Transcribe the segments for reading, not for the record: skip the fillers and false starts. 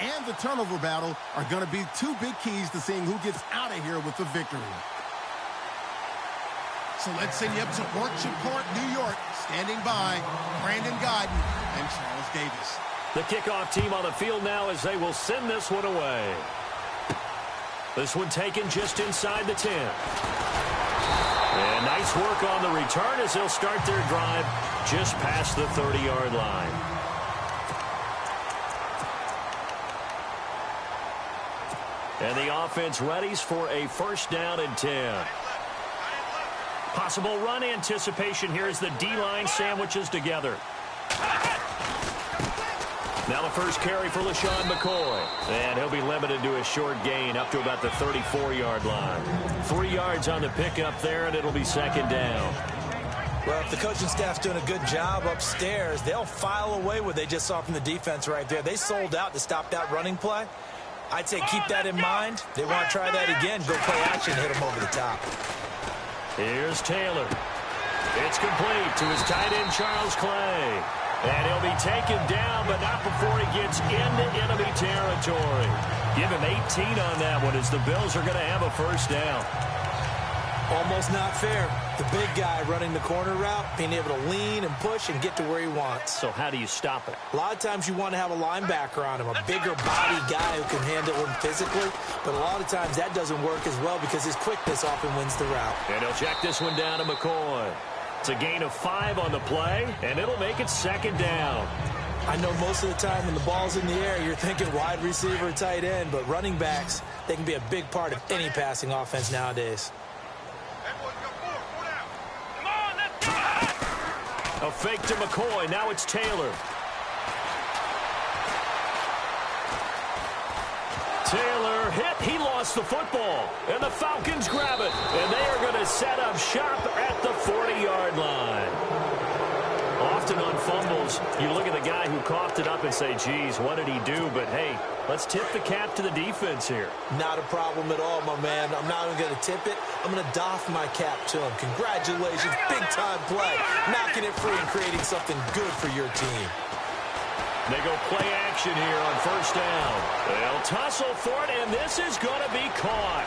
and the turnover battle are going to be two big keys to seeing who gets out of here with the victory. So let's send you up to Orchard Court, New York. Standing by, Brandon Godden and Charles Davis. The kickoff team on the field now as they will send this one away. This one taken just inside the 10. And nice work on the return as they'll start their drive just past the 30-yard line. And the offense readies for a first down and 10. Possible run anticipation here as the D-line sandwiches together. Now the first carry for LaShawn McCoy. And he'll be limited to a short gain up to about the 34-yard line. 3 yards on the pickup there, and it'll be second down. Well, if the coaching staff's doing a good job upstairs, they'll file away what they just saw from the defense right there. They sold out to stop that running play. I'd say keep that in mind. They want to try that again. Go play action, hit them over the top. Here's Taylor. It's complete to his tight end, Charles Clay. And he'll be taken down, but not before he gets into enemy territory. Give him 18 on that one as the Bills are going to have a first down. Almost not fair. The big guy running the corner route, being able to lean and push and get to where he wants. So how do you stop it? A lot of times you want to have a linebacker on him, a bigger body guy who can handle him physically. But a lot of times that doesn't work as well because his quickness often wins the route. And he'll check this one down to McCoy. It's a gain of 5 on the play, and it'll make it second down. I know most of the time when the ball's in the air, you're thinking wide receiver, tight end, but running backs, they can be a big part of any passing offense nowadays. A fake to McCoy. Now it's Taylor. Taylor hit. He lost the football. And the Falcons grab it. And they are going to set up shop at the 40-yard line. Often on fumbles, you look at the guy who coughed it up and say, geez, what did he do? But, hey, let's tip the cap to the defense here. Not a problem at all, my man. I'm not even going to tip it. I'm going to doff my cap to him. Congratulations. Big-time play. Knocking it free and creating something good for your team. They go play action here on first down. They'll tussle for it, and this is going to be caught.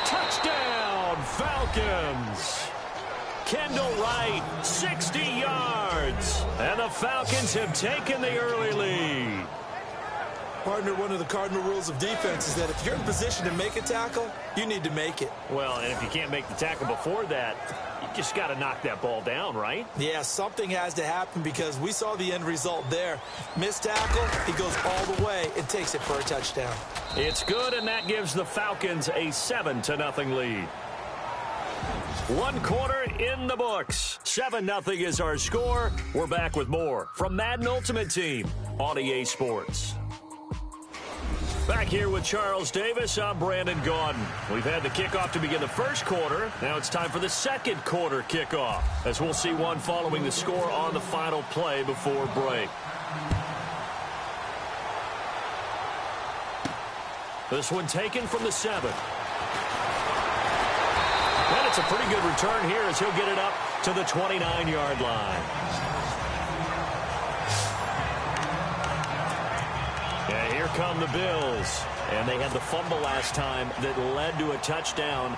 Touchdown, Falcons. Kendall Wright, 60 yards. And the Falcons have taken the early lead. Partner, one of the cardinal rules of defense is that if you're in position to make a tackle, you need to make it. Well, and if you can't make the tackle before that, you just got to knock that ball down, right? Yeah, something has to happen because we saw the end result there. Missed tackle, he goes all the way and takes it for a touchdown. It's good, and that gives the Falcons a 7-0 lead. 1 quarter in the books. 7-0 is our score. We're back with more from Madden Ultimate Team on EA Sports. Back here with Charles Davis, I'm Brandon Gaudin. We've had the kickoff to begin the first quarter. Now it's time for the second quarter kickoff, as we'll see one following the score on the final play before break. This one taken from the 7. And it's a pretty good return here as he'll get it up to the 29-yard line. And here come the Bills. And they had the fumble last time that led to a touchdown.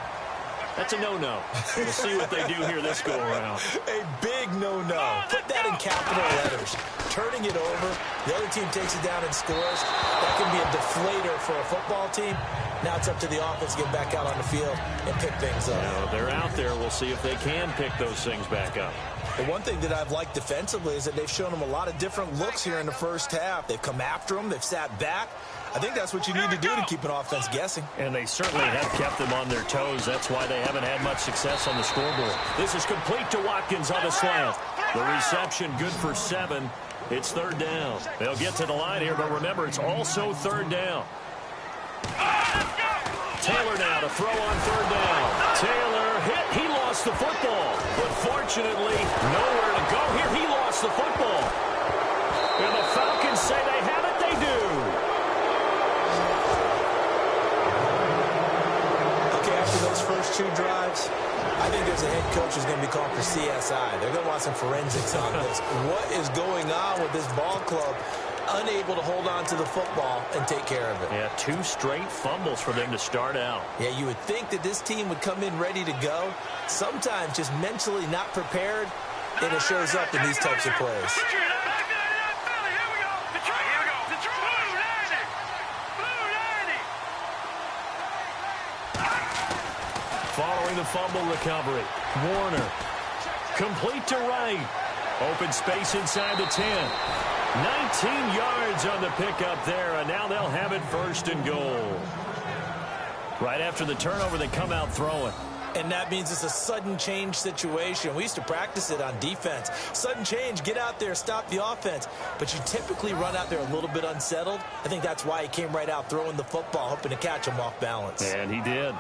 That's a no-no. We'll see what they do here this go-around. A big no-no. Put that in capital letters. Turning it over, the other team takes it down and scores. That can be a deflator for a football team. Now it's up to the offense to get back out on the field and pick things up. Now, they're out there. We'll see if they can pick those things back up. The one thing that I've liked defensively is that they've shown them a lot of different looks here in the first half. They've come after them. They've sat back. I think that's what you need to do to keep an offense guessing. And they certainly have kept them on their toes. That's why they haven't had much success on the scoreboard. This is complete to Watkins on the slant. The reception good for 7. It's third down. They'll get to the line here, but remember, it's also third down. Taylor now to throw on third down. Taylor hit. He lost the football. But fortunately, nowhere to go here. He lost the football. And the Falcons say they have it. They do. Okay, after those first 2 drives, I think there's a head coach who's going to be called for CSI. They're going to want some forensics on this. What is going on with this ball club? unable to hold on to the football and take care of it. Yeah, 2 straight fumbles for them to start out. Yeah, you would think that this team would come in ready to go. Sometimes just mentally not prepared, and it shows up in these types of plays. Following the fumble recovery, Warner. Complete to right. Open space inside the 10. 19 yards on the pickup there, and now they'll have it 1st and goal. Right after the turnover, they come out throwing. And that means it's a sudden change situation. We used to practice it on defense. Sudden change, get out there, stop the offense. But you typically run out there a little bit unsettled. I think that's why he came right out throwing the football, hoping to catch him off balance. And he did.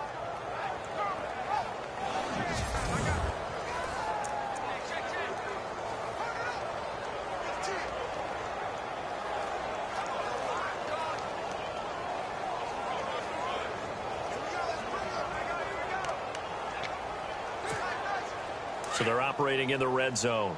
So they're operating in the red zone.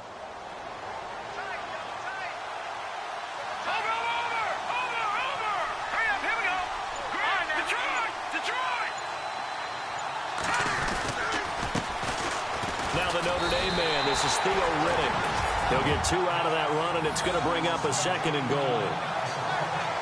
Now the Notre Dame man, this is Theo Riddick. He'll get 2 out of that run, and it's going to bring up a 2nd and goal.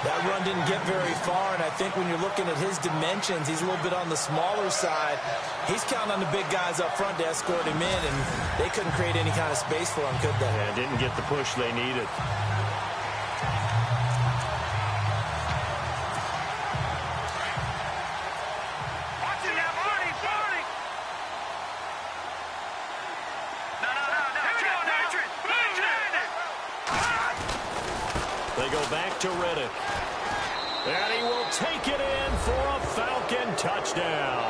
That run didn't get very far, and I think when you're looking at his dimensions, he's a little bit on the smaller side. He's counting on the big guys up front to escort him in, and they couldn't create any kind of space for him, could they? Yeah, didn't get the push they needed. They go back to Riddick. And he will take it in for a Falcon touchdown.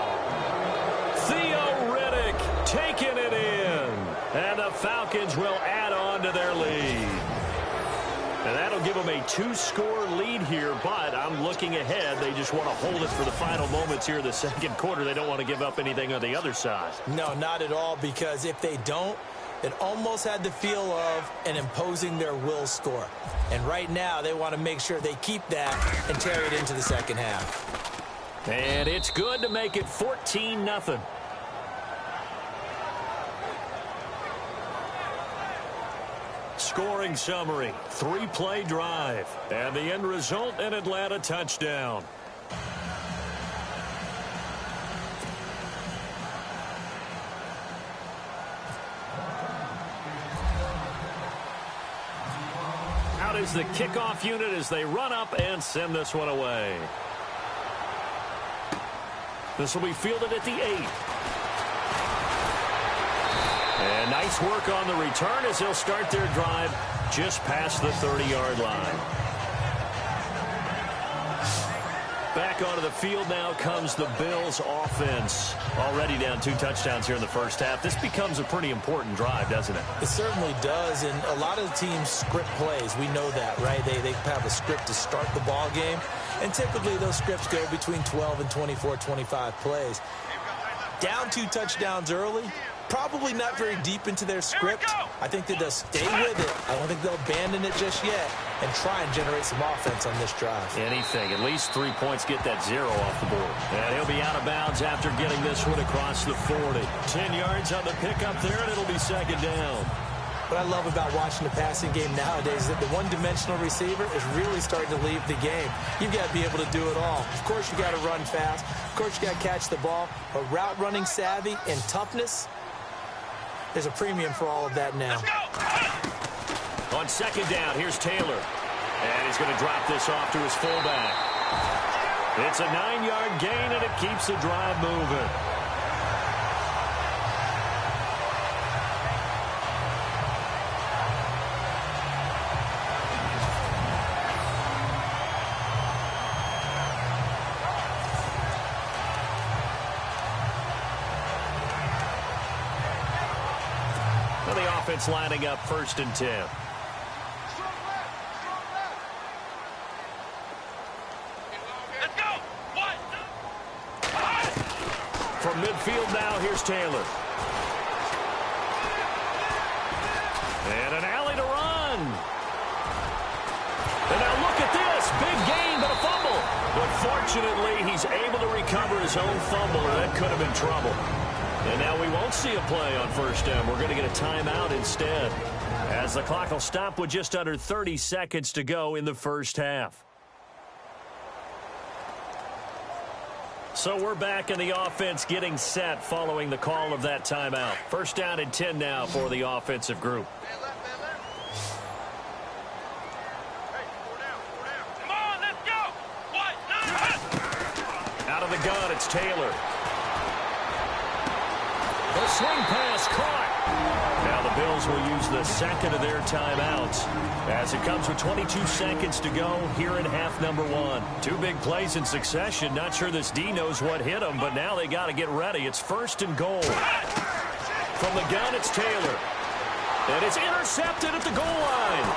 Theo Riddick taking it in. And the Falcons will add on to their lead. And that'll give them a 2-score lead here, but I'm looking ahead. They just want to hold it for the final moments here in the 2nd quarter. They don't want to give up anything on the other side. No, not at all, because if they don't, it almost had the feel of an imposing their will score. And right now, they want to make sure they keep that and carry it into the 2nd half. And it's good to make it 14-0. Scoring summary, 3-play drive. And the end result, an Atlanta touchdown. Out is the kickoff unit as they run up and send this one away. This will be fielded at the 8. And nice work on the return as they'll start their drive just past the 30-yard line. Back onto the field now comes the Bills offense. Already down 2 touchdowns here in the 1st half. This becomes a pretty important drive, doesn't it? It certainly does, and a lot of the teams script plays. We know that, right? They have a script to start the ball game, and typically those scripts go between 12 and 24, 25 plays. Down 2 touchdowns early, probably not very deep into their script. I think that they'll stay with it. I don't think they'll abandon it just yet and try and generate some offense on this drive. Anything. At least 3 points, get that 0 off the board. And he'll be out of bounds after getting this one across the 40. 10 yards on the pickup there, and it'll be 2nd down. What I love about watching the passing game nowadays is that the one-dimensional receiver is really starting to leave the game. You've got to be able to do it all. Of course, you got to run fast. Of course, you got to catch the ball. But route running savvy and toughness, there's a premium for all of that now. On 2nd down, here's Taylor. And he's going to drop this off to his fullback. It's a 9-yard gain, and it keeps the drive moving. The offense lining up 1st and 10. From midfield now, here's Taylor. And an alley to run. And now Fortunately, he's able to recover his own fumble, or that could have been trouble. And now we won't see a play on first down. We're going to get a timeout instead, as the clock will stop with just under 30 seconds to go in the first half. So we're back in the offense getting set following the call of that timeout. First down and 10 now for the offensive group. Come on, let's go. Out of the gun, it's Taylor. The swing pass caught. Now the Bills will use the second of their timeouts as it comes with 22 seconds to go here in half number one. Two big plays in succession. Not sure this D knows what hit him, but now they got to get ready. It's first and goal. From the gun, it's Taylor. And it's intercepted at the goal line.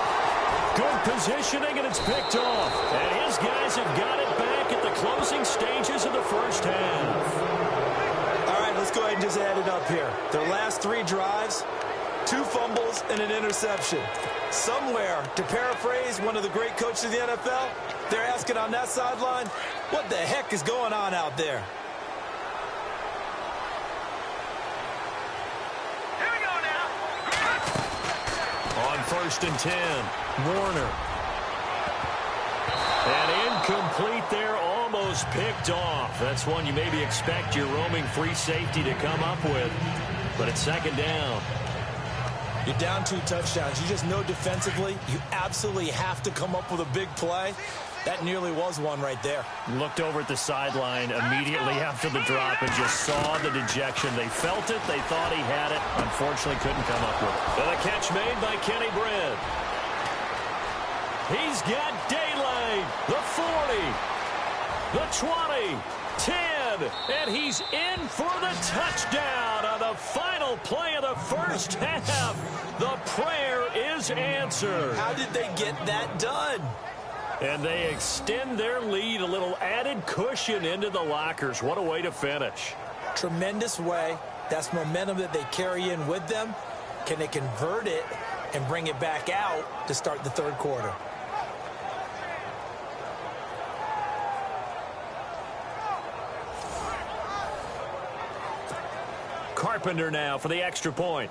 Good positioning, and it's picked off. And his guys have got it back at the closing stages of the first half. Let's go ahead and just add it up here. Their last 3 drives, 2 fumbles and an interception. Somewhere, to paraphrase one of the great coaches of the NFL, they're asking on that sideline, what the heck is going on out there? Here we go now. On first and 10, Warner. And incomplete there, almost picked off. That's one you maybe expect your roaming free safety to come up with. But it's second down. You're down 2 touchdowns. You just know defensively you absolutely have to come up with a big play. That nearly was one right there. Looked over at the sideline immediately after the drop and just saw the dejection. They felt it. They thought he had it. Unfortunately, couldn't come up with it. And a catch made by Kenny Britt. He's got daylight. The 40. The 20, 10, and he's in for the touchdown on the final play of the first half. The prayer is answered. How did they get that done? And they extend their lead, a little added cushion into the lockers. What a way to finish. Tremendous way. That's momentum that they carry in with them. Can they convert it and bring it back out to start the third quarter? Carpenter now for the extra point.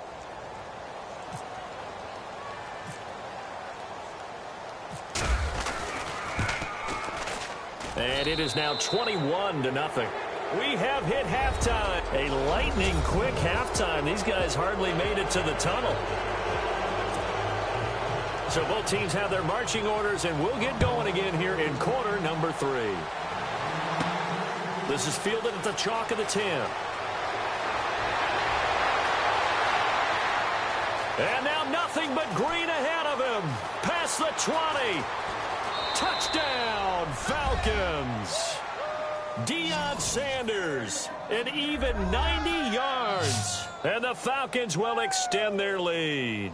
And it is now 21-0. We have hit halftime. A lightning-quick halftime. These guys hardly made it to the tunnel. So both teams have their marching orders, and we'll get going again here in quarter number 3. This is fielded at the chalk of the 10. And now nothing but green ahead of him. Past the 20. Touchdown, Falcons. Deion Sanders, an even 90 yards. And the Falcons will extend their lead.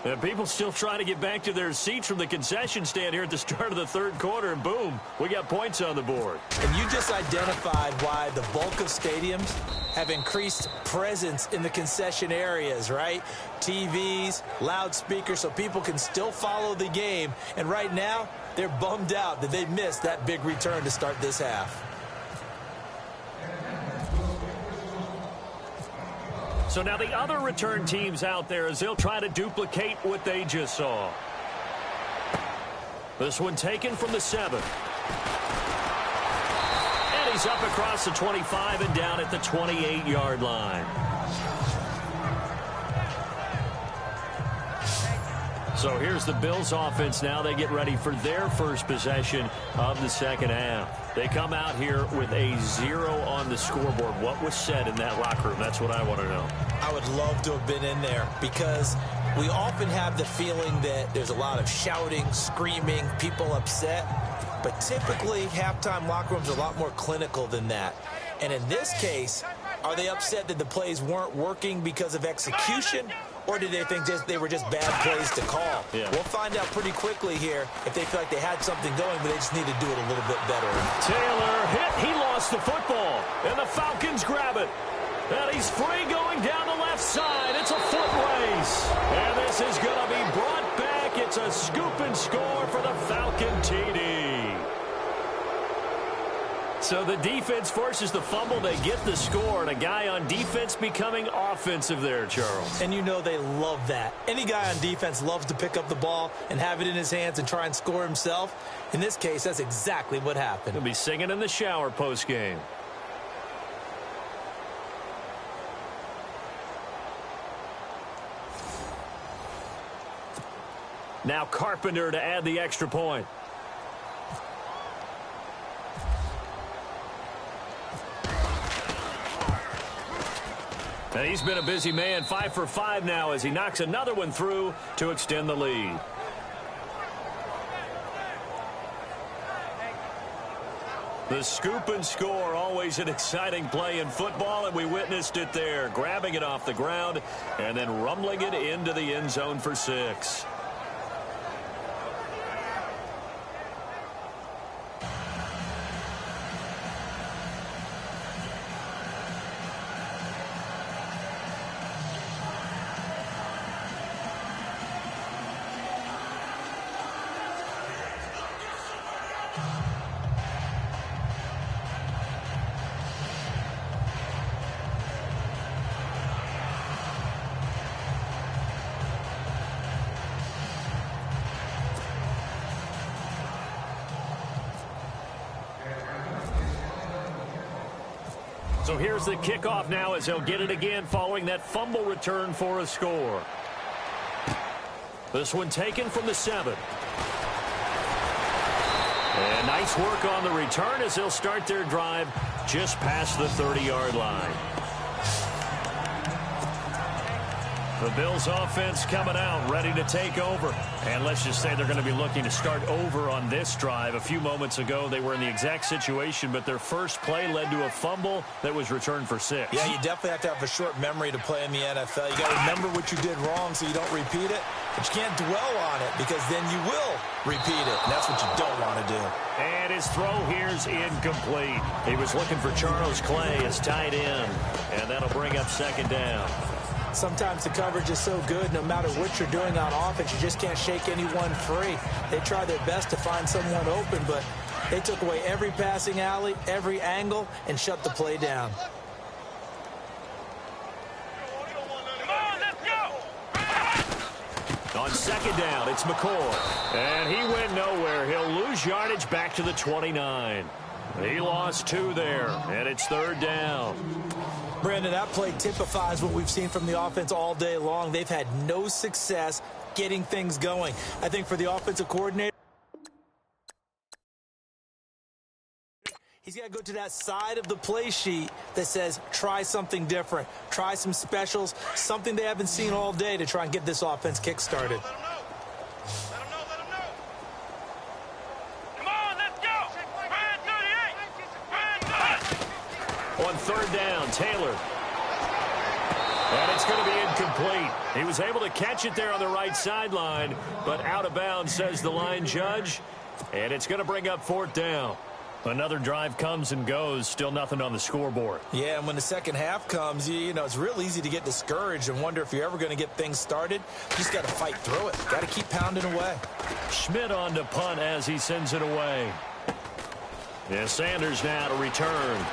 And people still trying to get back to their seats from the concession stand here at the start of the third quarter, and boom, we got points on the board. And you just identified why the bulk of stadiums have increased presence in the concession areas, right? TVs, loudspeakers, so people can still follow the game. And right now, they're bummed out that they missed that big return to start this half. So now the other return teams out there as they'll try to duplicate what they just saw. This one taken from the 7. And he's up across the 25 and down at the 28-yard line. So here's the Bills offense now. They get ready for their first possession of the second half. They come out here with a 0 on the scoreboard. What was said in that locker room? That's what I want to know. I would love to have been in there because we often have the feeling that there's a lot of shouting, screaming, people upset. But typically, halftime locker rooms are a lot more clinical than that. And in this case, are they upset that the plays weren't working because of execution? Or did they think they were just bad plays to call? Yeah. We'll find out pretty quickly here if they feel like they had something going, but they just need to do it a little bit better. Taylor hit. He lost the football. And the Falcons grab it. And he's free going down the left side. It's a foot race. And this is going to be brought back. It's a scoop and score for the Falcon TD. So the defense forces the fumble. They get the score, and a guy on defense becoming offensive there, Charles. And you know they love that. Any guy on defense loves to pick up the ball and have it in his hands and try and score himself. In this case, that's exactly what happened. He'll be singing in the shower post-game. Now Carpenter to add the extra point. And he's been a busy man, 5 for 5 now as he knocks another one through to extend the lead. The scoop and score, always an exciting play in football, and we witnessed it there, grabbing it off the ground and then rumbling it into the end zone for 6. So here's the kickoff now as they'll get it again following that fumble return for a score. This one taken from the 7. And nice work on the return as they'll start their drive just past the 30-yard line. The Bills offense coming out, ready to take over. And let's just say they're going to be looking to start over on this drive. A few moments ago, they were in the exact situation, but their first play led to a fumble that was returned for 6. Yeah, you definitely have to have a short memory to play in the NFL. You got to remember what you did wrong so you don't repeat it. But you can't dwell on it because then you will repeat it. And that's what you don't want to do. And his throw here's incomplete. He was looking for Charles Clay as tight end. And that'll bring up 2nd down. Sometimes the coverage is so good, no matter what you're doing on offense, you just can't shake anyone free. They try their best to find someone open, but they took away every passing alley, every angle, and shut the play down. Come on, let's go! On 2nd down, it's McCoy. And he went nowhere. He'll lose yardage back to the 29. He lost 2 there, and it's 3rd down. Brandon, that play typifies what we've seen from the offense all day long. They've had no success getting things going. I think for the offensive coordinator, he's got to go to that side of the play sheet that says try something different, try some specials, something they haven't seen all day to try and get this offense kick-started. On 3rd down, Taylor. And it's going to be incomplete. He was able to catch it there on the right sideline, but out of bounds, says the line judge. And it's going to bring up 4th down. Another drive comes and goes, still nothing on the scoreboard. Yeah, and when the second half comes, you know, it's real easy to get discouraged and wonder if you're ever going to get things started. You just got to fight through it. Got to keep pounding away. Schmidt on to punt as he sends it away. Yeah, Sanders now to return.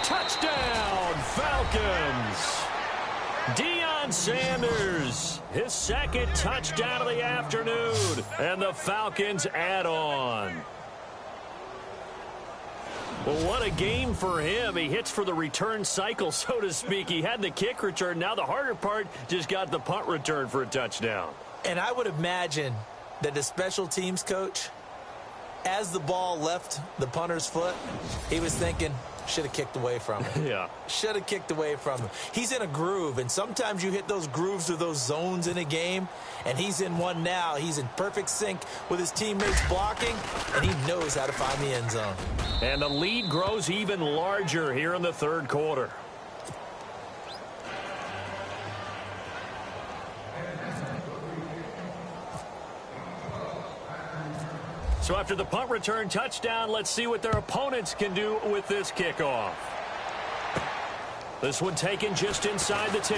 Touchdown, Falcons. Deion Sanders, his 2nd touchdown of the afternoon, and the Falcons add on. Well, what a game for him. He hits for the return cycle, so to speak. He had the kick return. Now the harder part, just got the punt return for a touchdown. And I would imagine that the special teams coach, as the ball left the punter's foot, he was thinking, should have kicked away from him. Yeah. Should have kicked away from him. He's in a groove, and sometimes you hit those grooves or those zones in a game, and he's in one now. He's in perfect sync with his teammates blocking, and he knows how to find the end zone. And the lead grows even larger here in the 3rd quarter. So after the punt return touchdown, let's see what their opponents can do with this kickoff. This one taken just inside the 10.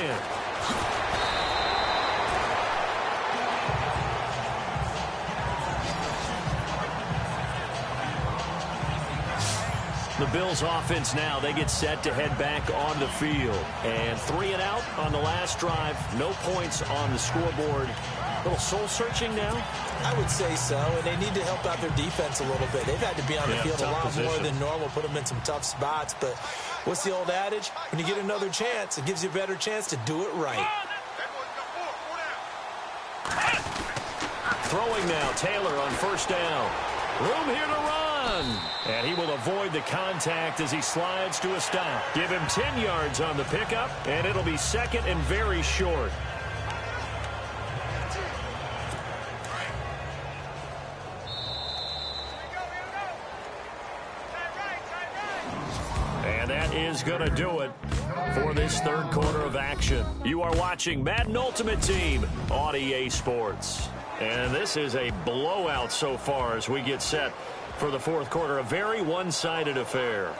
The Bills offense now, they get set to head back on the field. And 3 and out on the last drive. No points on the scoreboard. A little soul-searching now? I would say so, and they need to help out their defense a little bit. They've had to be on the field a lot more than normal, put them in some tough spots. But what's the old adage? When you get another chance, it gives you a better chance to do it right. Throwing now, Taylor on first down. Room here to run. And he will avoid the contact as he slides to a stop. Give him 10 yards on the pickup, and it'll be second and very short. And that is going to do it for this third quarter of action. You are watching Madden Ultimate Team on EA Sports. And this is a blowout so far as we get set for the fourth quarter. A very one-sided affair.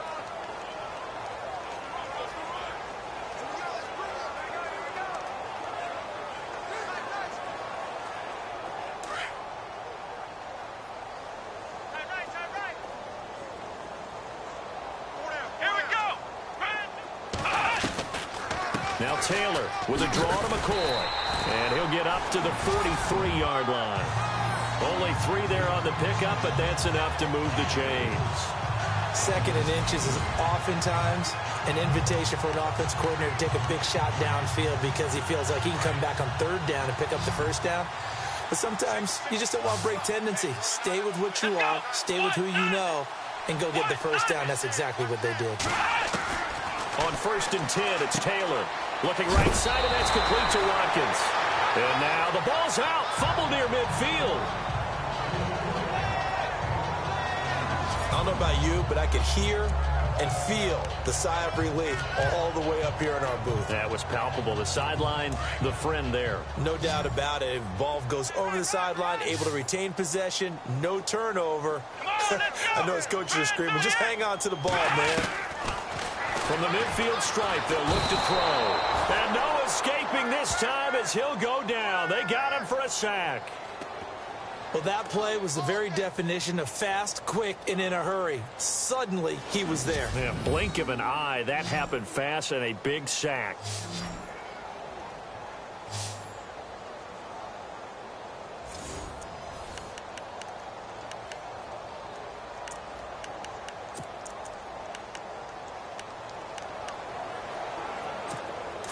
Now Taylor with a draw to McCoy. And he'll get up to the 43-yard line. Only 3 there on the pickup, but that's enough to move the chains. Second and inches is oftentimes an invitation for an offense coordinator to take a big shot downfield because he feels like he can come back on third down and pick up the first down. But sometimes you just don't want break tendency. Stay with what you are, stay with who you know, and go get the first down. That's exactly what they did. On first and 10, it's Taylor. Looking right side, and that's complete to Watkins. And now the ball's out. Fumble near midfield. I don't know about you, but I could hear and feel the sigh of relief all the way up here in our booth. That was palpable. The sideline, the friend there. No doubt about it. Ball goes over the sideline, able to retain possession, no turnover. I know his coaches are screaming, just hang on to the ball, man. From the midfield stripe, they'll look to throw. And no escaping this time as he'll go down. They got him for a sack. Well, that play was the very definition of fast, quick, and in a hurry. Suddenly, he was there. Yeah, blink of an eye. That happened fast and a big sack.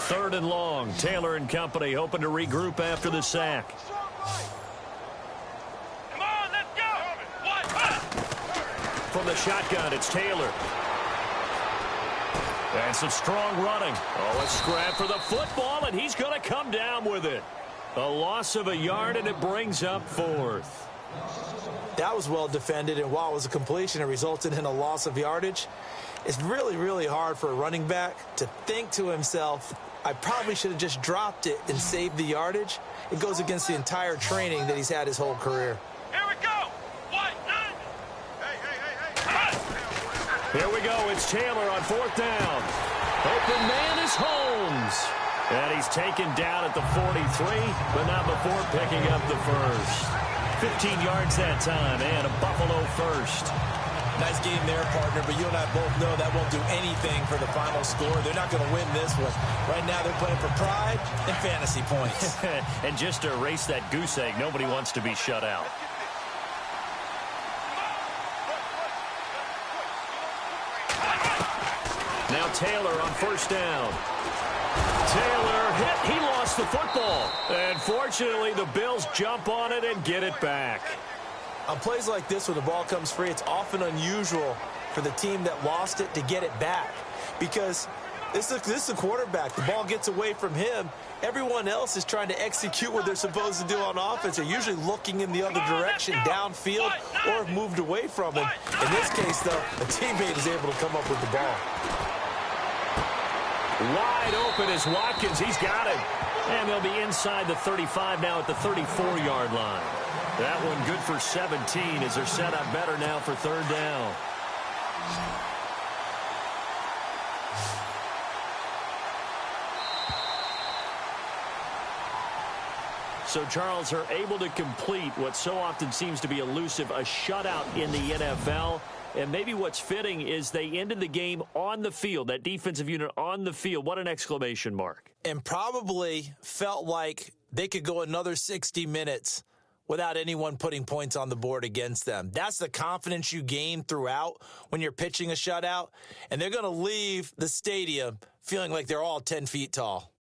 Third and long. Taylor and company hoping to regroup after the sack. Come on, let's go. From the shotgun, it's Taylor. And some strong running. Oh, a scrap for the football, and he's going to come down with it. A loss of a yard, and it brings up fourth. That was well defended, and while it was a completion, it resulted in a loss of yardage. It's really, really hard for a running back to think to himself, I probably should have just dropped it and saved the yardage. It goes against the entire training that he's had his whole career. Here we go. Here we go. It's Taylor on fourth down. Open man is Holmes. And he's taken down at the 43, but not before picking up the first. 15 yards that time, and a Buffalo first. Nice game there, partner, but you and I both know that won't do anything for the final score. They're not going to win this one. Right now they're playing for pride and fantasy points. And just to erase that goose egg, nobody wants to be shut out. Now Taylor on first down. Taylor hit. He lost the football. And fortunately, the Bills jump on it and get it back. On plays like this where the ball comes free, it's often unusual for the team that lost it to get it back. Because this is a quarterback. The ball gets away from him. Everyone else is trying to execute what they're supposed to do on offense. They're usually looking in the other direction, downfield, or have moved away from him. In this case, though, a teammate is able to come up with the ball. Wide open is Watkins. He's got it. And they'll be inside the 35 now at the 34-yard line. That one good for 17 as they're set up better now for third down. So, Charles, are able to complete what so often seems to be elusive, a shutout in the NFL. And maybe what's fitting is they ended the game on the field, that defensive unit on the field. What an exclamation mark. And probably felt like they could go another 60 minutes without anyone putting points on the board against them. That's the confidence you gain throughout when you're pitching a shutout. And they're going to leave the stadium feeling like they're all 10 feet tall.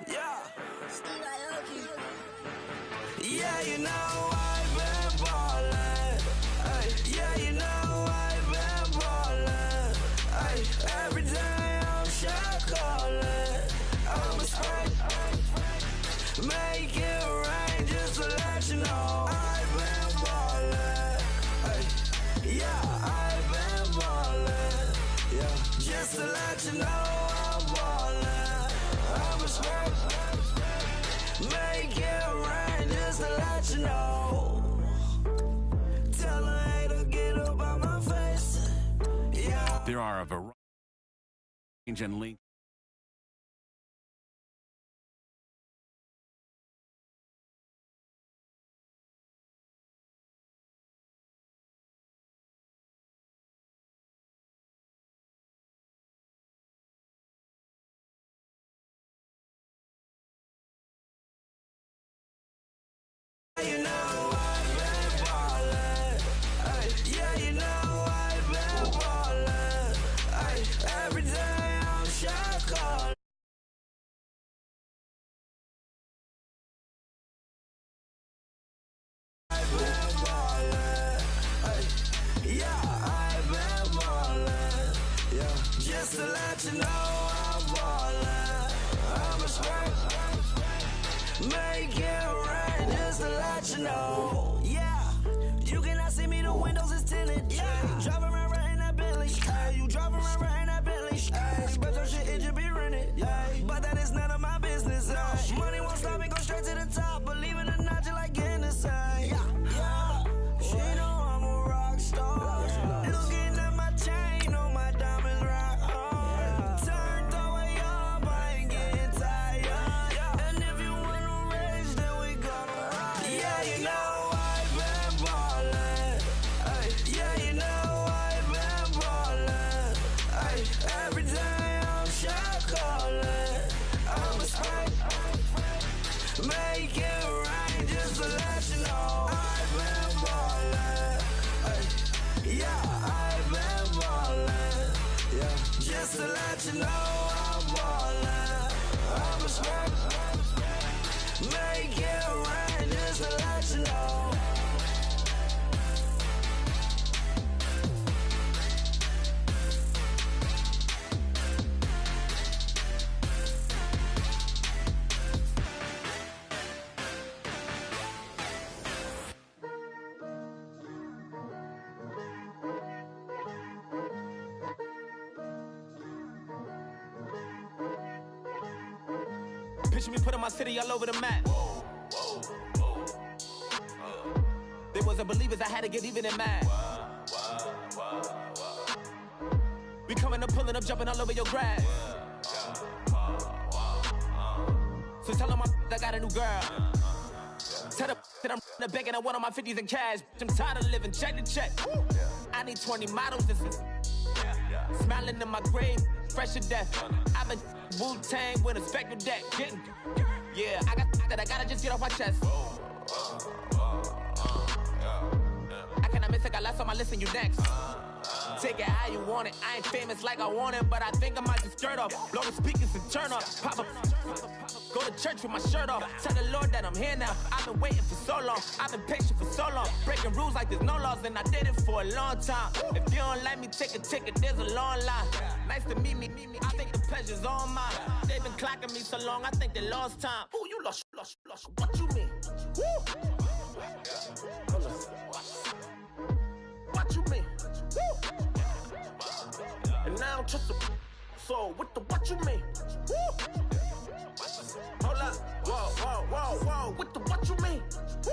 Yeah. Yeah, you know I've been ballin'. Ay, yeah, you know I've been ballin'. Ay, every day I'm shot callin'. I'm a spray. Make it rain just to let you know I've been ballin'. Ay, yeah, I've been ballin'. Yeah, just to let you know I'm ballin'. I'm a spray. Make it rain just to let you know. Tell a hater get up on my face. Yeah. There are a variety and link. You know I've been ballin'. Ay, yeah, you know I've been ballin'. Ay, every day I'm shot callin'. I've been ballin'. Ay, yeah, I've been ballin'. Yeah, just to let you know I'm ballin'. I'm a spray. Make it rain just to let you know. Yeah, you cannot see me, the windows is tinted. Yeah, driving around right in that Bentley. Hey, you driving around right in that Bentley. Hey, but your shit, it just be rented. Yeah, but that is none of my business. Hey, money won't stop me, go straight to the top. Believe it or not, you like getting the same. Yeah, yeah, she know I'm a rock star. Looking at my chain, on my diamonds rock hard. Turned the way up, I ain't getting tired. And if you wanna race, then we gonna ride. Yeah, you know I've been ballin'. Ay, yeah, you know I've been ballin'. Ay, every day I'm shot callin'. I'm a spray. Make it rain just to let you know I've been ballin'. Ay, yeah, I've been ballin'. Yeah, just to let you know I'm ballin'. I'm a spray. Make it rain just to let you know. Picture me putting my city all over the map. They wasn't believers, I had to get even and mad. We coming up, pulling up, jumping all over your grass. So tell them I got a new girl. Tell them that I'm the bank and I want on my 50s in cash. I'm tired of living check to check. I need 20 models, this is smiling in my grave, fresh to death. I've been Wu-Tang with a spectral deck. Getting, yeah, I got that I gotta just get off my chest. I cannot miss it, got last on my list and you next. Take it how you want it. I ain't famous like I want it, but I think I might just skirt off. Blow the speakers and turn up. Pop up. Go to church with my shirt off. Tell the Lord that I'm here now. I've been waiting for so long. I've been patient for so long. Breaking rules like there's no laws, and I did it for a long time. If you don't like me, take a ticket. There's a long line. Nice to meet me. I think the pleasure's all mine. They've been clocking me so long, I think they lost time. Ooh, you lost. What you mean? Woo! What you mean? Woo! And now I'm just a so with the what you mean? Woo! Hold up, whoa, with the what you mean? Woo!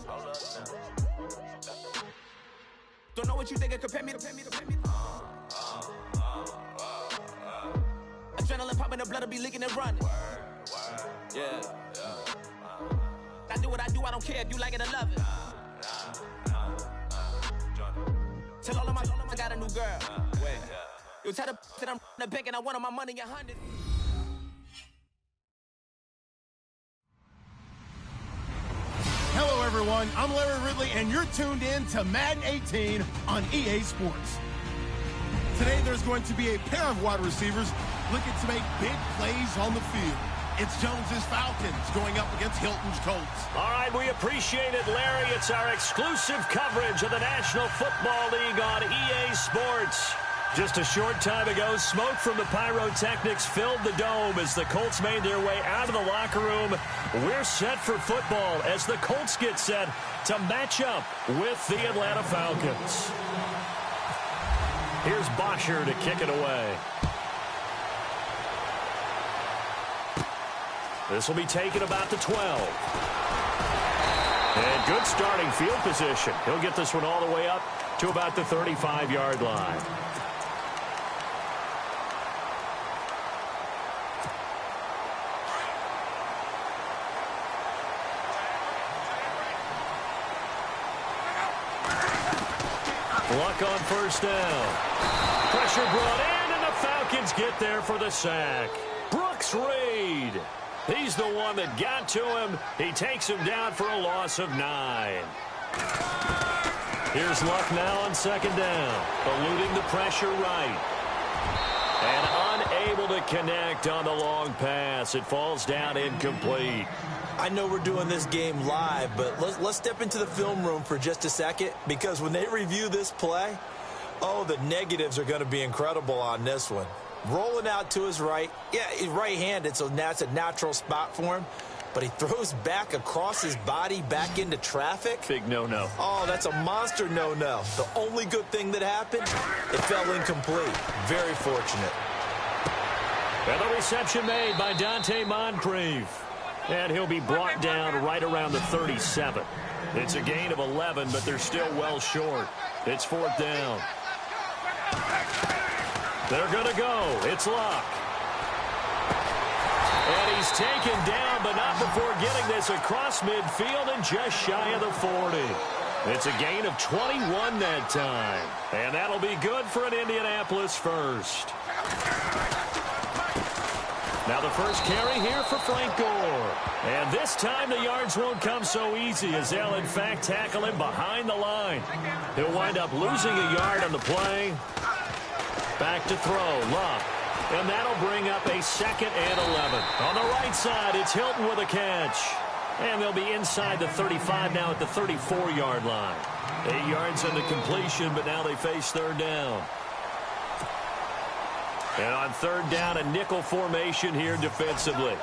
Hold up now. Don't know what you think, compare me to. Adrenaline popping, the blood will be leaking and running. Yeah. I do what I do, I don't care if you like it or love it. Tell all of my I got a new girl. Wait. You tell the that I'm the bank and I want all my money 100. Hello, everyone. I'm Larry Ridley, and you're tuned in to Madden 18 on EA Sports. Today, there's going to be a pair of wide receivers looking to make big plays on the field. It's Jones's Falcons going up against Hilton's Colts. All right, we appreciate it, Larry. It's our exclusive coverage of the National Football League on EA Sports. Just a short time ago, smoke from the pyrotechnics filled the dome as the Colts made their way out of the locker room. We're set for football as the Colts get set to match up with the Atlanta Falcons. Here's Bosher to kick it away. This will be taken about the 12. And good starting field position. He'll get this one all the way up to about the 35-yard line. Luck on first down. Pressure brought in, and the Falcons get there for the sack. Brooks Reed. He's the one that got to him. He takes him down for a loss of 9. Here's Luck now on second down. Eluding the pressure right. And unable to connect on the long pass. It falls down incomplete. I know we're doing this game live, but let's step into the film room for just a second, because when they review this play, oh, the negatives are going to be incredible on this one. Rolling out to his right. Yeah, he's right-handed, so that's a natural spot for him. But he throws back across his body back into traffic. Big no-no. Oh, that's a monster no-no. The only good thing that happened, it fell incomplete. Very fortunate. And the reception made by Dante Moncrief. And he'll be brought down right around the 37. It's a gain of 11, but they're still well short. It's fourth down. They're going to go. It's Luck. And he's taken down, but not before getting this across midfield and just shy of the 40. It's a gain of 21 that time. And that'll be good for an Indianapolis first. Now the first carry here for Frank Gore. And this time the yards won't come so easy, as they'll in fact tackle him behind the line. He'll wind up losing a yard on the play. Back to throw, Luck. And that'll bring up a 2nd and 11. On the right side, it's Hilton with a catch. And they'll be inside the 35 now at the 34-yard line. 8 yards on the completion, but now they face third down. And on third down, a nickel formation here defensively.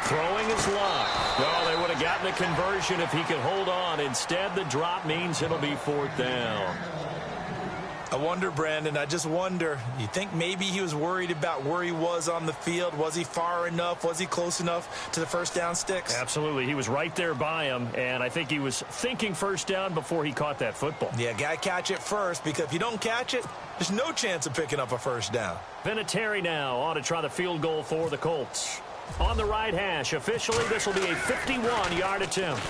Throwing is Luck. Well, they would have gotten a conversion if he could hold on. Instead, the drop means it'll be fourth down. I wonder, Brandon, I just wonder, you think maybe he was worried about where he was on the field? Was he far enough? Was he close enough to the first down sticks? Absolutely. He was right there by him, and I think he was thinking first down before he caught that football. Yeah, got to catch it first, because if you don't catch it, there's no chance of picking up a first down. Vinatieri now on to try the field goal for the Colts. On the right hash, officially, this will be a 51-yard attempt.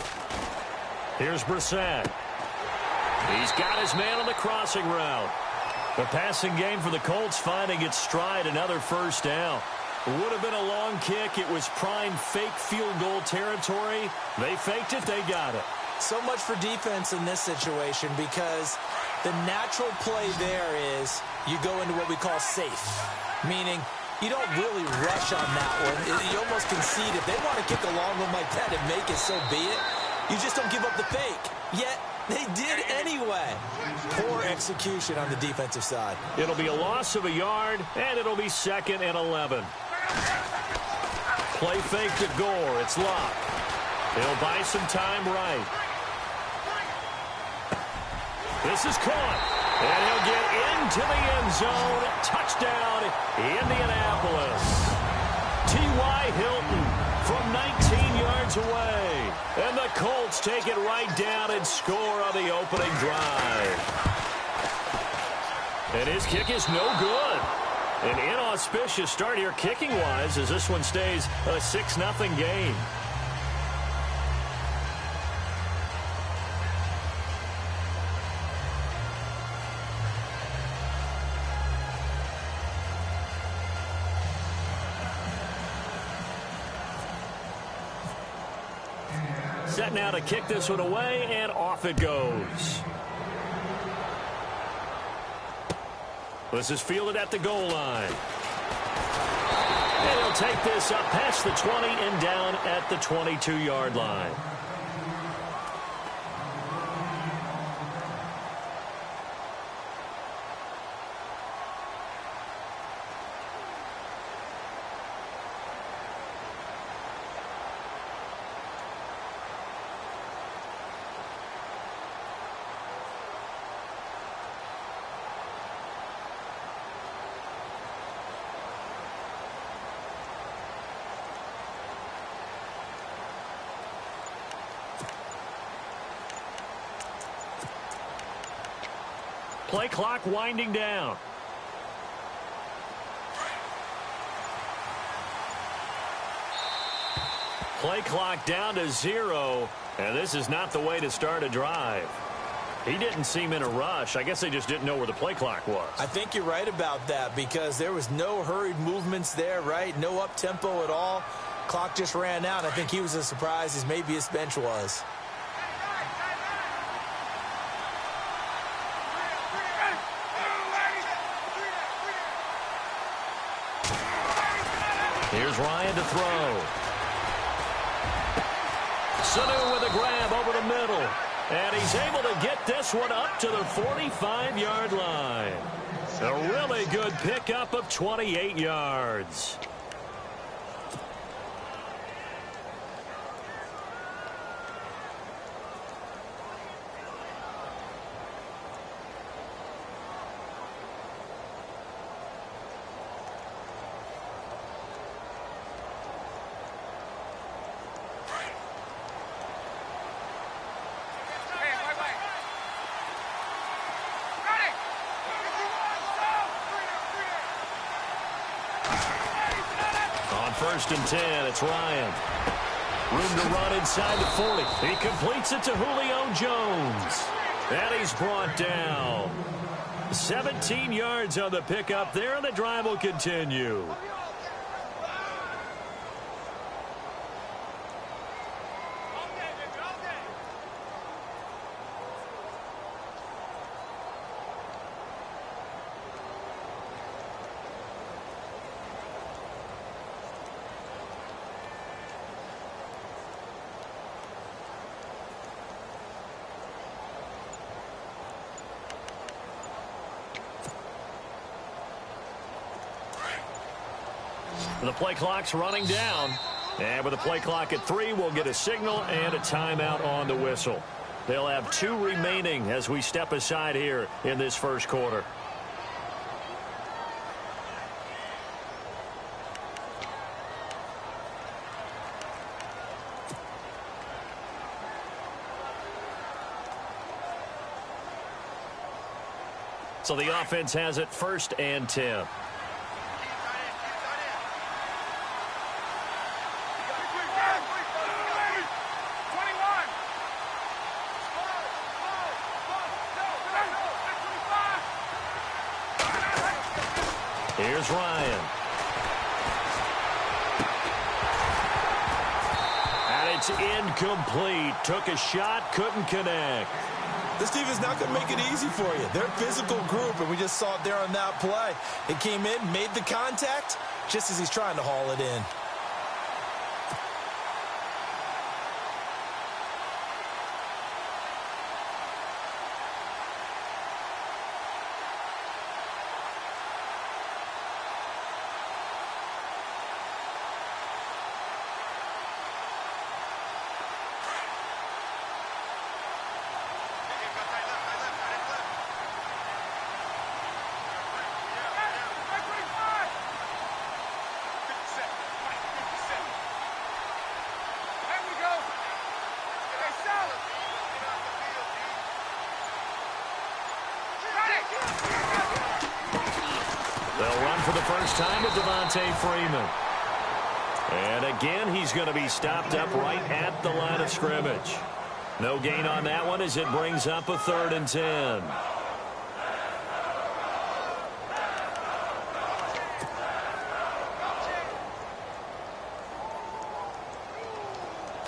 Here's Brissett. He's got his man on the crossing route. The passing game for the Colts finding its stride, another first down. Would have been a long kick. It was prime fake field goal territory. They faked it. They got it. So much for defense in this situation, because the natural play there is you go into what we call safe, meaning you don't really rush on that one. You almost concede. If they want to kick a long one like that and make it, so be it. You just don't give up the fake. Yet they did anyway. Poor execution on the defensive side. It'll be a loss of a yard, and it'll be 2nd and 11. Play fake to Gore. It's Luck. He'll buy some time right. This is caught. And he'll get into the end zone. Touchdown, Indianapolis. T.Y. Hilton from 19 yards away. And the Colts take it right down and score on the opening drive. And his kick is no good. An inauspicious start here kicking-wise as this one stays a 6-0 game. Set now to kick this one away, and off it goes. This is fielded at the goal line. And he'll take this up past the 20 and down at the 22-yard line. Play clock winding down. Play clock down to 0, and this is not the way to start a drive. He didn't seem in a rush. I guess they just didn't know where the play clock was. I think you're right about that because there was no hurried movements there, right? No up-tempo at all. Clock just ran out. I think he was as surprised as maybe his bench was. Here's Ryan to throw. Sanu with a grab over the middle. And he's able to get this one up to the 45-yard line. A really good pickup of 28 yards. First and 10, it's Ryan. Room to run inside the 40. He completes it to Julio Jones. And he's brought down. 17 yards on the pickup there, and the drive will continue. The play clock's running down. And with the play clock at 3, we'll get a signal and a timeout on the whistle. They'll have 2 remaining as we step aside here in this first quarter. So the offense has it first and 10. Here's Ryan. And it's incomplete. Took a shot, couldn't connect. This defense not going to make it easy for you. They're a physical group, and we just saw it there on that play. It came in, made the contact, just as he's trying to haul it in. They'll run for the first time with Devontae Freeman. And again, he's going to be stopped up right at the line of scrimmage. No gain on that one as it brings up a 3rd and 10.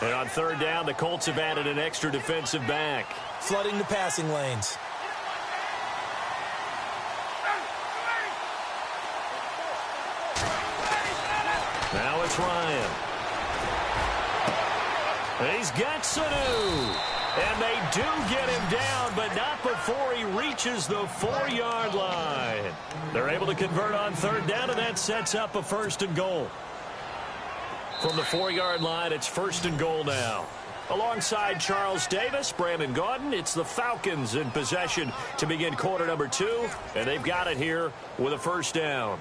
And on 3rd down, the Colts have added an extra defensive back. Flooding the passing lanes. it's Ryan. He's got Sanu. And they do get him down, but not before he reaches the 4-yard line. They're able to convert on third down, and that sets up a 1st and goal. From the 4-yard line, it's 1st and goal now. Alongside Charles Davis, Brandon Gaudin, it's the Falcons in possession to begin quarter number 2, and they've got it here with a 1st down.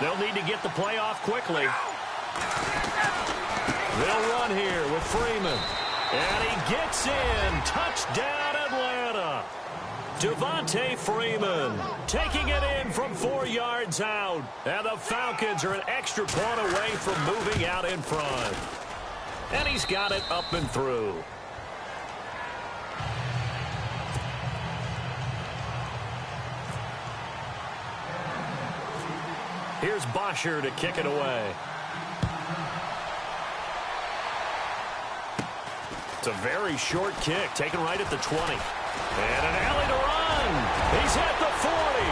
They'll need to get the play off quickly. They'll run here with Freeman. And he gets in. Touchdown, Atlanta. Devontae Freeman taking it in from 4 yards out. And the Falcons are an extra point away from moving out in front. And he's got it up and through. Here's Bosher to kick it away. It's a very short kick, taken right at the 20. And an alley to run. He's at the 40,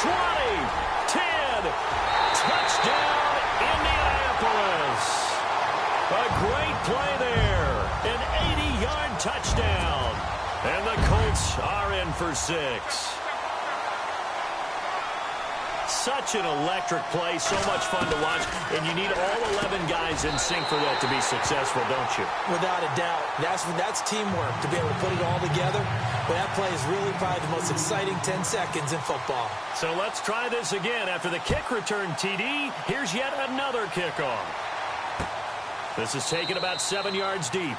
20, 10. Touchdown, Indianapolis. A great play there. An 80-yard touchdown. And the Colts are in for 6. Such an electric play, so much fun to watch, and you need all 11 guys in sync for that to be successful, don't you? Without a doubt. That's teamwork, to be able to put it all together. But that play is really probably the most exciting 10 seconds in football. So let's try this again. After the kick return TD, here's yet another kickoff. This is taken about 7 yards deep.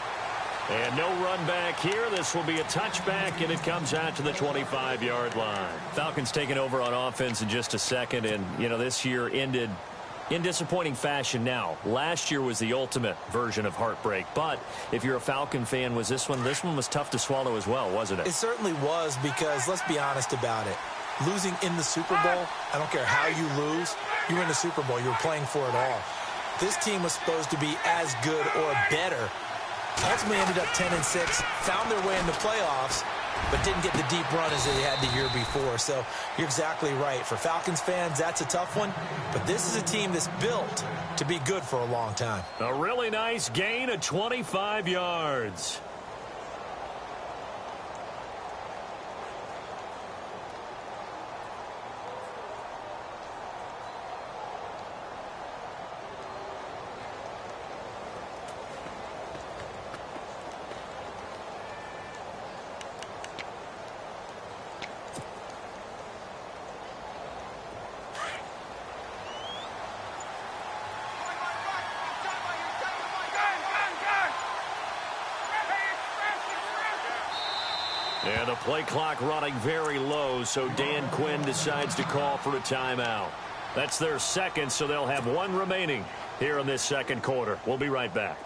And no run back here. This will be a touchback, and it comes out to the 25-yard line. Falcons taking over on offense in just a second, and, you know, this year ended in disappointing fashion now. Last year was the ultimate version of heartbreak, but if you're a Falcon fan, was this one was tough to swallow as well, wasn't it? It certainly was, because let's be honest about it. Losing in the Super Bowl, I don't care how you lose, you win the Super Bowl, you're playing for it all. This team was supposed to be as good or better. Ultimately ended up 10-6, found their way in the playoffs, but didn't get the deep run as they had the year before. So you're exactly right. For Falcons fans, that's a tough one, but this is a team that's built to be good for a long time. A really nice gain of 25 yards. And the play clock running very low, so Dan Quinn decides to call for a timeout. That's their second, so they'll have one remaining here in this second quarter. We'll be right back.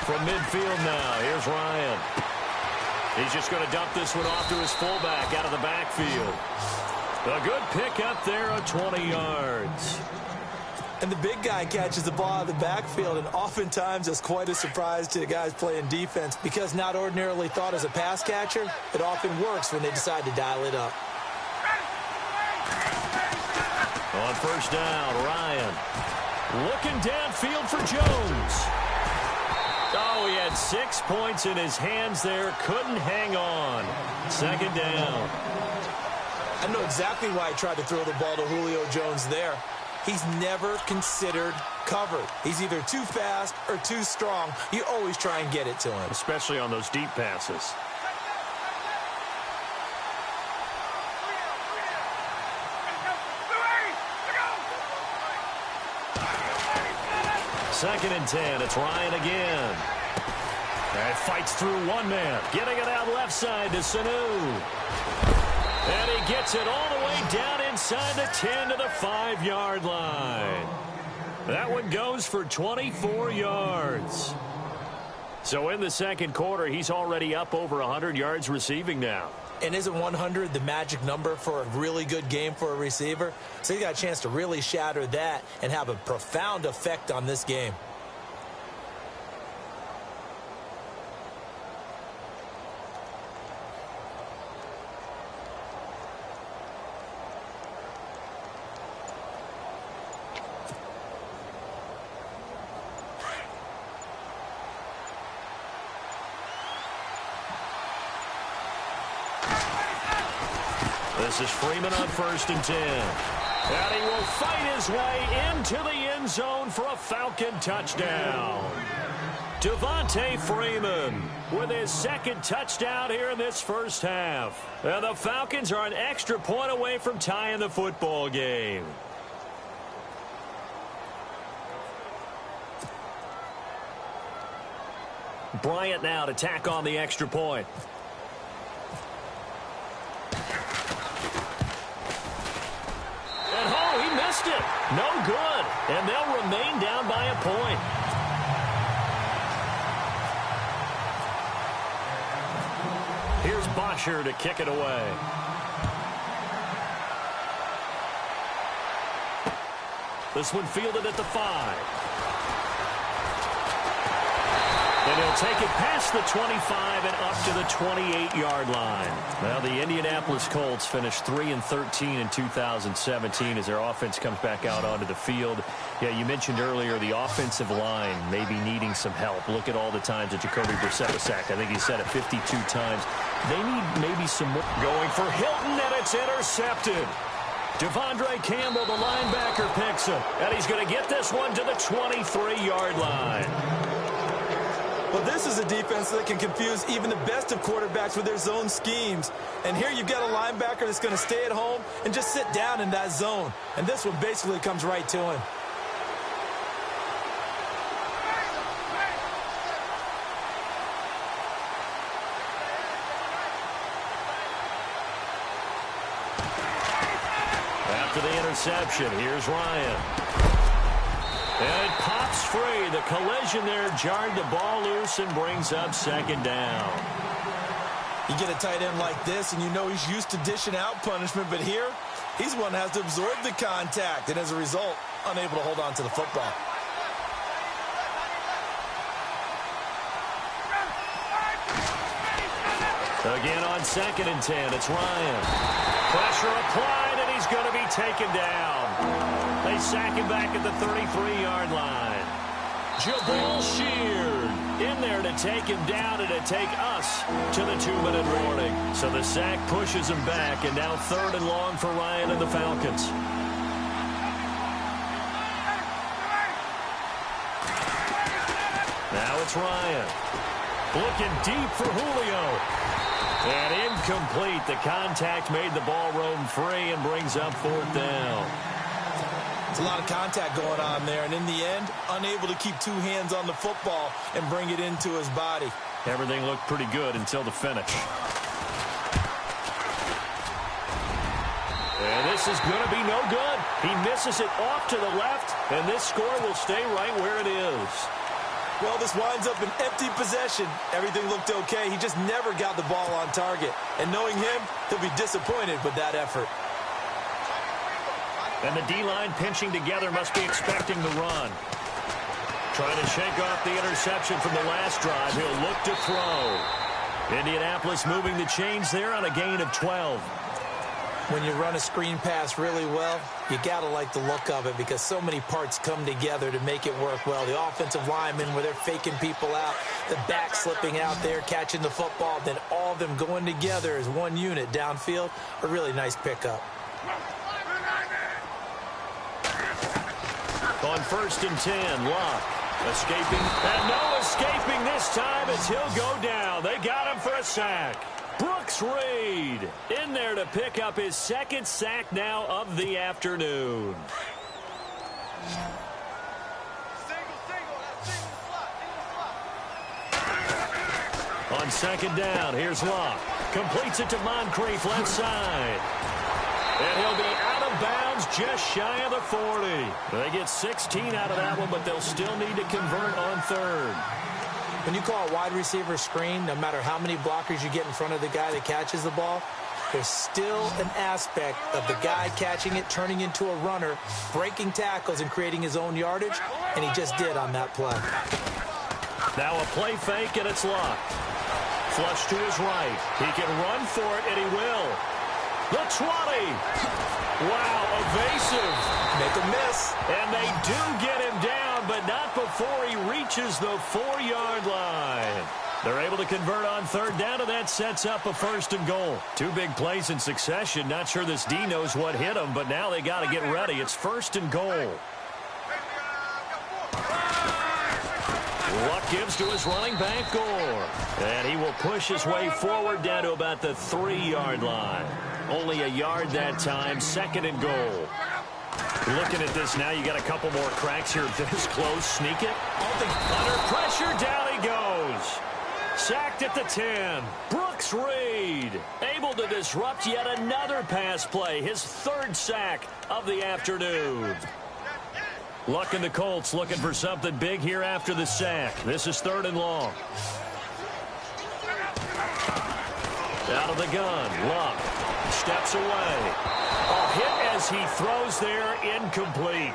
From midfield now, here's Ryan. He's just going to dump this one off to his fullback out of the backfield. A good pick up there of 20 yards. And the big guy catches the ball out of the backfield, and oftentimes it's quite a surprise to the guys playing defense, because not ordinarily thought as a pass catcher, it often works when they decide to dial it up. On first down, Ryan looking downfield for Jones. Oh, he had 6 points in his hands there, couldn't hang on. Second down. I know exactly why he tried to throw the ball to Julio Jones there. He's never considered covered. He's either too fast or too strong. You always try and get it to him. Especially on those deep passes. 2nd and 10. It's Ryan again. And fights through one man. Getting it out left side to Sanu. And he gets it all the way down inside the 10 to the 5-yard line. That one goes for 24 yards. So in the second quarter, he's already up over 100 yards receiving now. And isn't 100 the magic number for a really good game for a receiver? So he got a chance to really shatter that and have a profound effect on this game. This is Freeman on 1st and 10. And he will fight his way into the end zone for a Falcon touchdown. Devontae Freeman with his 2nd touchdown here in this first half. And the Falcons are an extra point away from tying the football game. Bryant now to tack on the extra point. It. No good. And they'll remain down by a point. Here's Bosher to kick it away. This one fielded at the 5. And he'll take it past the 25 and up to the 28-yard line. Now the Indianapolis Colts finished 3-13 in 2017 as their offense comes back out onto the field. Yeah, you mentioned earlier the offensive line maybe needing some help. Look at all the times that Jacoby Brissett was sacked. I think he said it 52 times. They need maybe some more. Going for Hilton, and it's intercepted. Devondre Campbell, the linebacker, picks him. And he's going to get this one to the 23-yard line. Well, this is a defense that can confuse even the best of quarterbacks with their zone schemes. And here you've got a linebacker that's going to stay at home and just sit down in that zone. And this one basically comes right to him. After the interception, here's Ryan. And it pops free. The collision there jarred the ball loose and brings up 2nd down. You get a tight end like this, and you know he's used to dishing out punishment, but here, he's one that has to absorb the contact, and as a result, unable to hold on to the football. Again on 2nd and 10, it's Ryan. Pressure applied, and he's going to be taken down. They sack him back at the 33-yard line. Jabal Sheard in there to take him down and to take us to the 2-minute warning. So the sack pushes him back, and now 3rd and long for Ryan and the Falcons. Now it's Ryan. Looking deep for Julio. And incomplete. The contact made the ball roam free and brings up 4th down. It's a lot of contact going on there, and in the end, unable to keep 2 hands on the football and bring it into his body. Everything looked pretty good until the finish. And this is going to be no good. He misses it off to the left, and this score will stay right where it is. Well, this winds up an empty possession. Everything looked okay. He just never got the ball on target. And knowing him, he'll be disappointed with that effort. And the D-line pinching together must be expecting the run. Trying to shake off the interception from the last drive. He'll look to throw. Indianapolis moving the chains there on a gain of 12. When you run a screen pass really well, you got to like the look of it because so many parts come together to make it work well. The offensive linemen where they're faking people out, the back slipping out there, catching the football, then all of them going together as one unit downfield. A really nice pickup. On 1st and 10, Locke escaping. And no escaping this time as he'll go down. They got him for a sack. Brooks Reed in there to pick up his 2nd sack now of the afternoon. Single, on second down. Here's Luck. Completes it to Moncrief left side. And he'll be out of bounds just shy of the 40. They get 16 out of that one, but they'll still need to convert on third. When you call a wide receiver screen, no matter how many blockers you get in front of the guy that catches the ball, there's still an aspect of the guy catching it, turning into a runner, breaking tackles and creating his own yardage, and he just did on that play. Now a play fake, and it's Luck. Flush to his right. He can run for it, and he will. The 20. Wow, evasive. Make a miss. And they do get him down, but not before he reaches the 4-yard line. They're able to convert on third down, and that sets up a 1st and goal. 2 big plays in succession. Not sure this D knows what hit him, but now they got to get ready. It's 1st and goal. Luck gives to his running back, Gore. And he will push his way forward down to about the 3-yard line. Only a yard that time, 2nd and goal. Looking at this now, you got a couple more cracks here this close. Sneak it. Under pressure, down he goes. Sacked at the 10. Brooks Reed able to disrupt yet another pass play. His 3rd sack of the afternoon. Luck and the Colts looking for something big here after the sack. This is 3rd and long. Out of the gun, Luck steps away. A hit as he throws there, incomplete.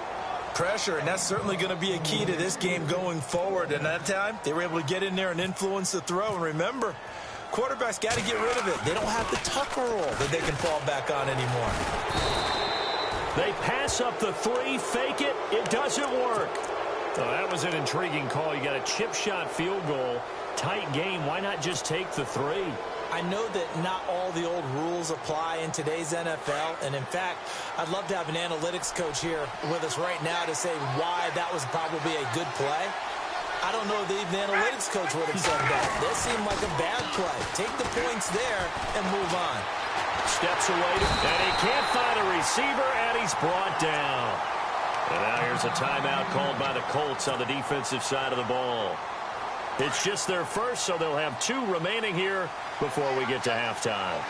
Pressure, and that's certainly going to be a key to this game going forward. And that time, they were able to get in there and influence the throw. And remember, quarterbacks got to get rid of it. They don't have the Tucker roll that they can fall back on anymore. They pass up the 3, fake it. It doesn't work. Oh, that was an intriguing call. You got a chip shot field goal. Tight game. Why not just take the 3? I know that not all the old rules apply in today's NFL, and in fact, I'd love to have an analytics coach here with us right now to say why that was probably a good play. I don't know that even the analytics coach would have said that. That seemed like a bad play. Take the points there and move on. Steps away, and he can't find a receiver, and he's brought down. And now here's a timeout called by the Colts on the defensive side of the ball. It's just their first, so they'll have 2 remaining here before we get to halftime.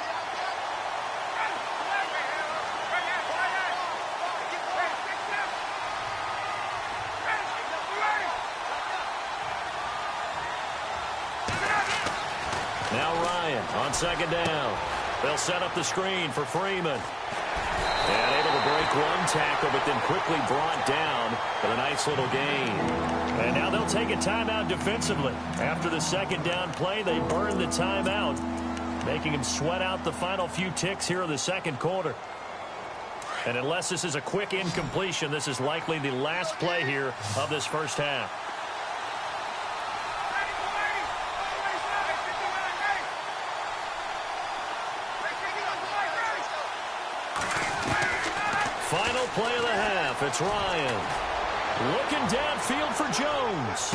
Now Ryan on 2nd down. They'll set up the screen for Freeman. And able to break one tackle, but then quickly brought down with a nice little gain. And now they'll take a timeout defensively. After the 2nd down play, they burn the timeout, making them sweat out the final few ticks here in the 2nd quarter. And unless this is a quick incompletion, this is likely the last play here of this 1st half. Final play of the half. It's Ryan. Looking downfield for Jones.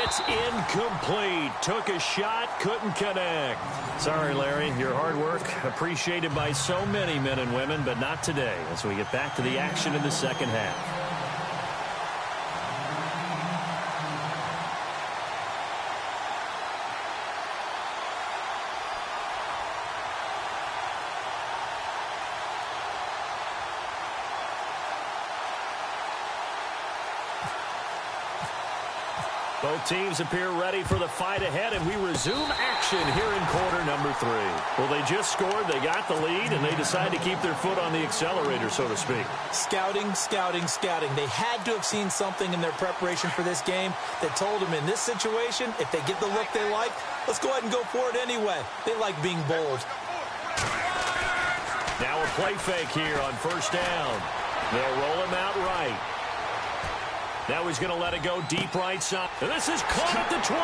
It's incomplete. Took a shot, couldn't connect. Sorry, Larry. Your hard work appreciated by so many men and women, but not today as we get back to the action in the 2nd half. Both teams appear ready for the fight ahead, and we resume action here in quarter number 3. Well, they just scored, they got the lead, and they decide to keep their foot on the accelerator, so to speak. Scouting, scouting, scouting. They had to have seen something in their preparation for this game that told them in this situation, if they get the look they like, let's go ahead and go for it anyway. They like being bold. Now a play fake here on 1st down. They'll roll him out right. Now he's going to let it go deep right side. And this is caught at the 20.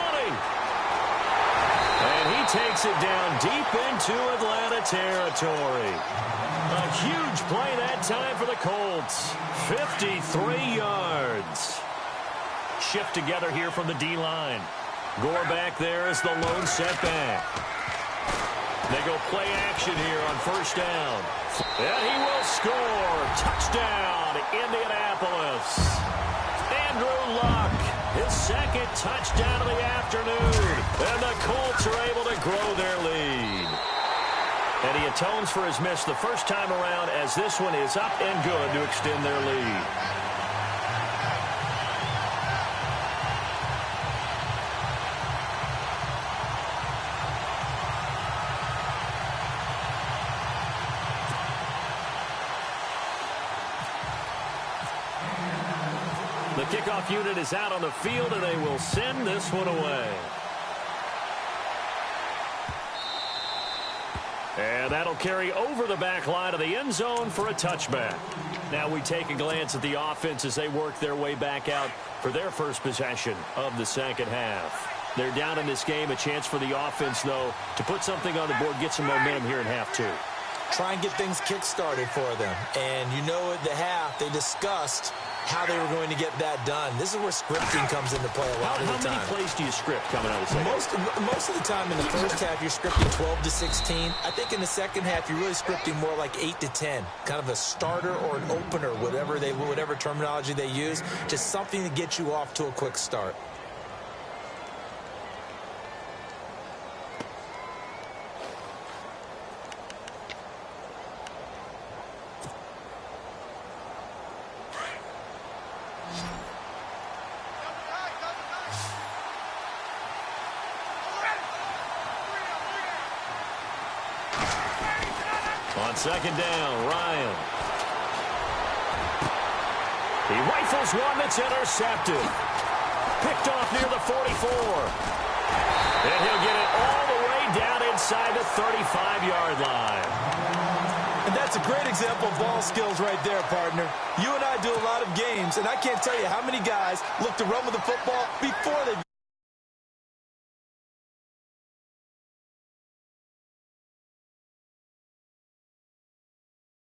And he takes it down deep into Atlanta territory. A huge play that time for the Colts. 53 yards. Shift together here from the D-line. Gore back there as the lone setback. They go play action here on 1st down. And he will score. Touchdown, Indianapolis. Andrew Luck, his 2nd touchdown of the afternoon. And the Colts are able to grow their lead. And he atones for his miss the first time around as this one is up and good to extend their lead. The kickoff unit is out on the field, and they will send this one away. And that'll carry over the back line of the end zone for a touchback. Now we take a glance at the offense as they work their way back out for their first possession of the second half. They're down in this game. A chance for the offense, though, to put something on the board, get some momentum here in half two. Try and get things kick-started for them. And you know at the half, they discussed how they were going to get that done. This is where scripting comes into play a lot of the time. How many plays do you script coming out of the second? Most of the time in the first half, you're scripting 12 to 16. I think in the second half, you're really scripting more like 8 to 10. Kind of a starter or an opener, whatever terminology they use. Just something to get you off to a quick start. On second down, Ryan. He rifles one that's intercepted. Picked off near the 44. And he'll get it all the way down inside the 35-yard line. And that's a great example of ball skills right there, partner. You and I do a lot of games, and I can't tell you how many guys look to run with the football before they